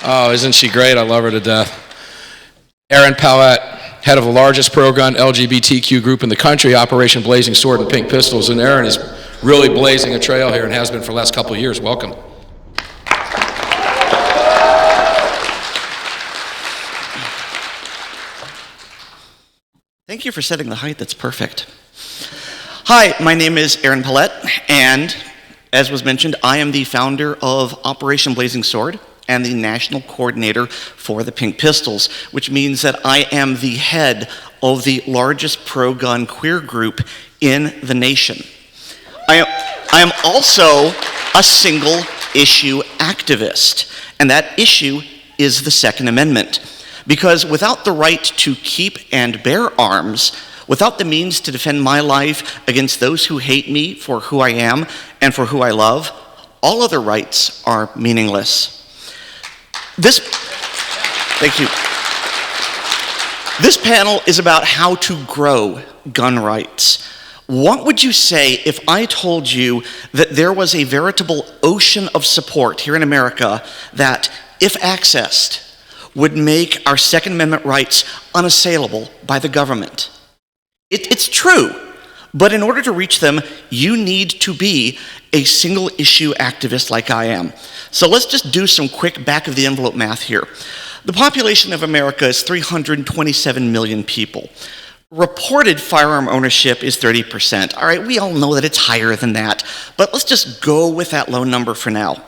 Oh, isn't she great? I love her to death. Erin Palette, head of the largest pro-gun LGBTQ group in the country, Operation Blazing Sword and Pink Pistols. And Erin is really blazing a trail here and has been for the last couple of years. Welcome. Thank you for setting the height. That's perfect. Hi, my name is Erin Palette, and as was mentioned, I am the founder of Operation Blazing Sword and the national coordinator for the Pink Pistols, which means that I am the head of the largest pro-gun queer group in the nation. I am also a single-issue activist, and that issue is the Second Amendment. Because without the right to keep and bear arms, without the means to defend my life against those who hate me for who I am and for who I love, all other rights are meaningless. Thank you. This panel is about how to grow gun rights. What would you say if I told you that there was a veritable ocean of support here in America that, if accessed, would make our Second Amendment rights unassailable by the government? It's true, but in order to reach them, you need to be a single-issue activist like I am. So let's just do some quick back-of-the-envelope math here. The population of America is 327 million people. Reported firearm ownership is 30%. All right, we all know that it's higher than that, but let's just go with that low number for now.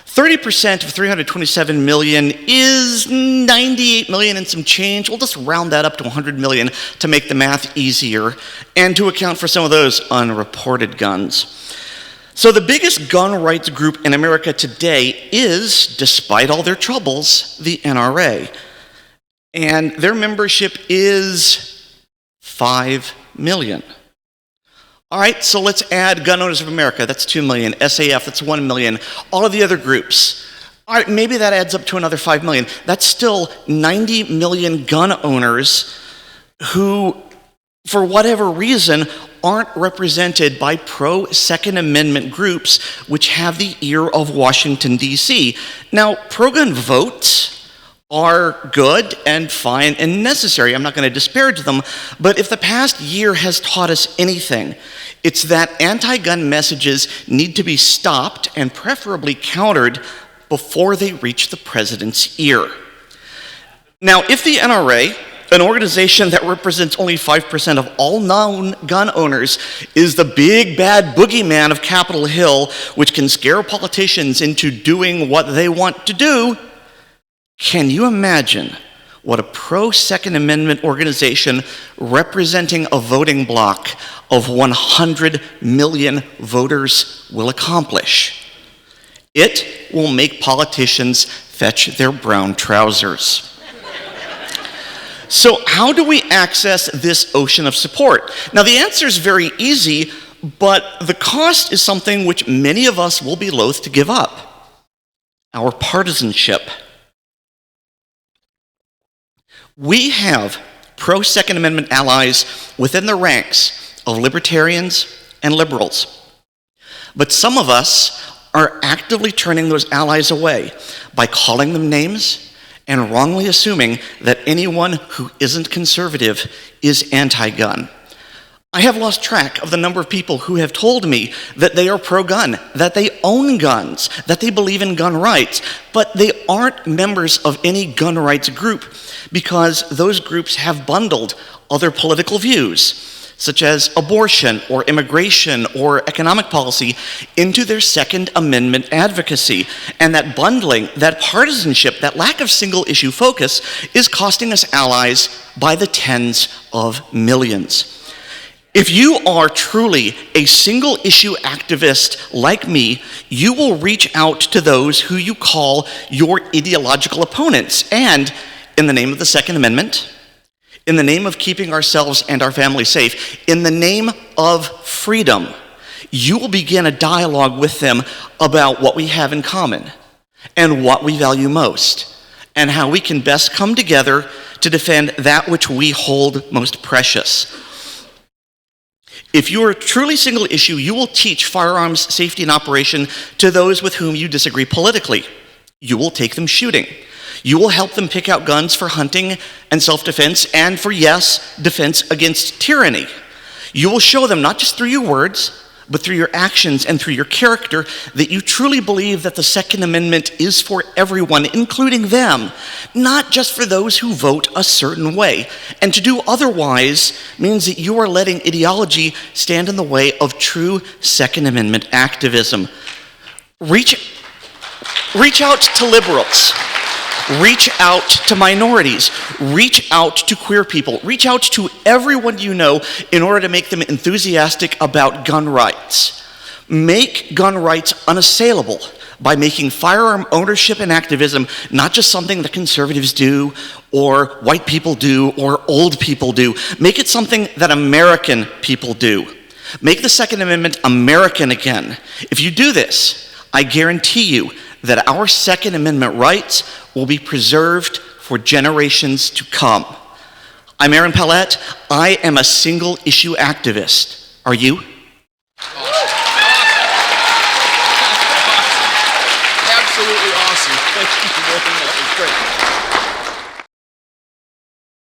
30% of 327 million is 98 million and some change. We'll just round that up to 100 million to make the math easier and to account for some of those unreported guns. So the biggest gun rights group in America today is, despite all their troubles, the NRA. And their membership is 5 million. All right, so let's add Gun Owners of America, that's 2 million, SAF, that's 1 million, all of the other groups. All right, maybe that adds up to another 5 million. That's still 90 million gun owners who, for whatever reason, aren't represented by pro-Second Amendment groups which have the ear of Washington, D.C. Now, pro-gun votes are good and fine and necessary. I'm not going to disparage them, but if the past year has taught us anything, it's that anti-gun messages need to be stopped and preferably countered before they reach the president's ear. Now, if the NRA, an organization that represents only 5% of all known gun owners, is the big bad boogeyman of Capitol Hill, which can scare politicians into doing what they want to do, can you imagine what a pro-Second Amendment organization representing a voting bloc of 100 million voters will accomplish? It will make politicians fetch their brown trousers. So how do we access this ocean of support? Now, the answer is very easy, but the cost is something which many of us will be loath to give up: our partisanship. We have pro-Second Amendment allies within the ranks of libertarians and liberals. But some of us are actively turning those allies away by calling them names and wrongly assuming that anyone who isn't conservative is anti-gun. I have lost track of the number of people who have told me that they are pro-gun, that they own guns, that they believe in gun rights, but they aren't members of any gun rights group because those groups have bundled other political views, such as abortion or immigration or economic policy, into their Second Amendment advocacy. And that bundling, that partisanship, that lack of single-issue focus is costing us allies by the tens of millions. If you are truly a single-issue activist like me, you will reach out to those who you call your ideological opponents. And in the name of the Second Amendment, in the name of keeping ourselves and our families safe, in the name of freedom, you will begin a dialogue with them about what we have in common and what we value most, and how we can best come together to defend that which we hold most precious. If you are truly single issue, you will teach firearms safety and operation to those with whom you disagree politically. You will take them shooting. You will help them pick out guns for hunting and self-defense and for, yes, defense against tyranny. You will show them, not just through your words, but through your actions and through your character, that you truly believe that the Second Amendment is for everyone, including them, not just for those who vote a certain way. And to do otherwise means that you are letting ideology stand in the way of true Second Amendment activism. Reach out to liberals. Reach out to minorities. Reach out to queer people. Reach out to everyone you know in order to make them enthusiastic about gun rights. Make gun rights unassailable by making firearm ownership and activism not just something that conservatives do, or white people do, or old people do. Make it something that American people do. Make the Second Amendment American again. If you do this, I guarantee you that our Second Amendment rights will be preserved for generations to come. I'm Erin Palette. I am a single-issue activist. Are you? Absolutely awesome. Thank you very much. Great.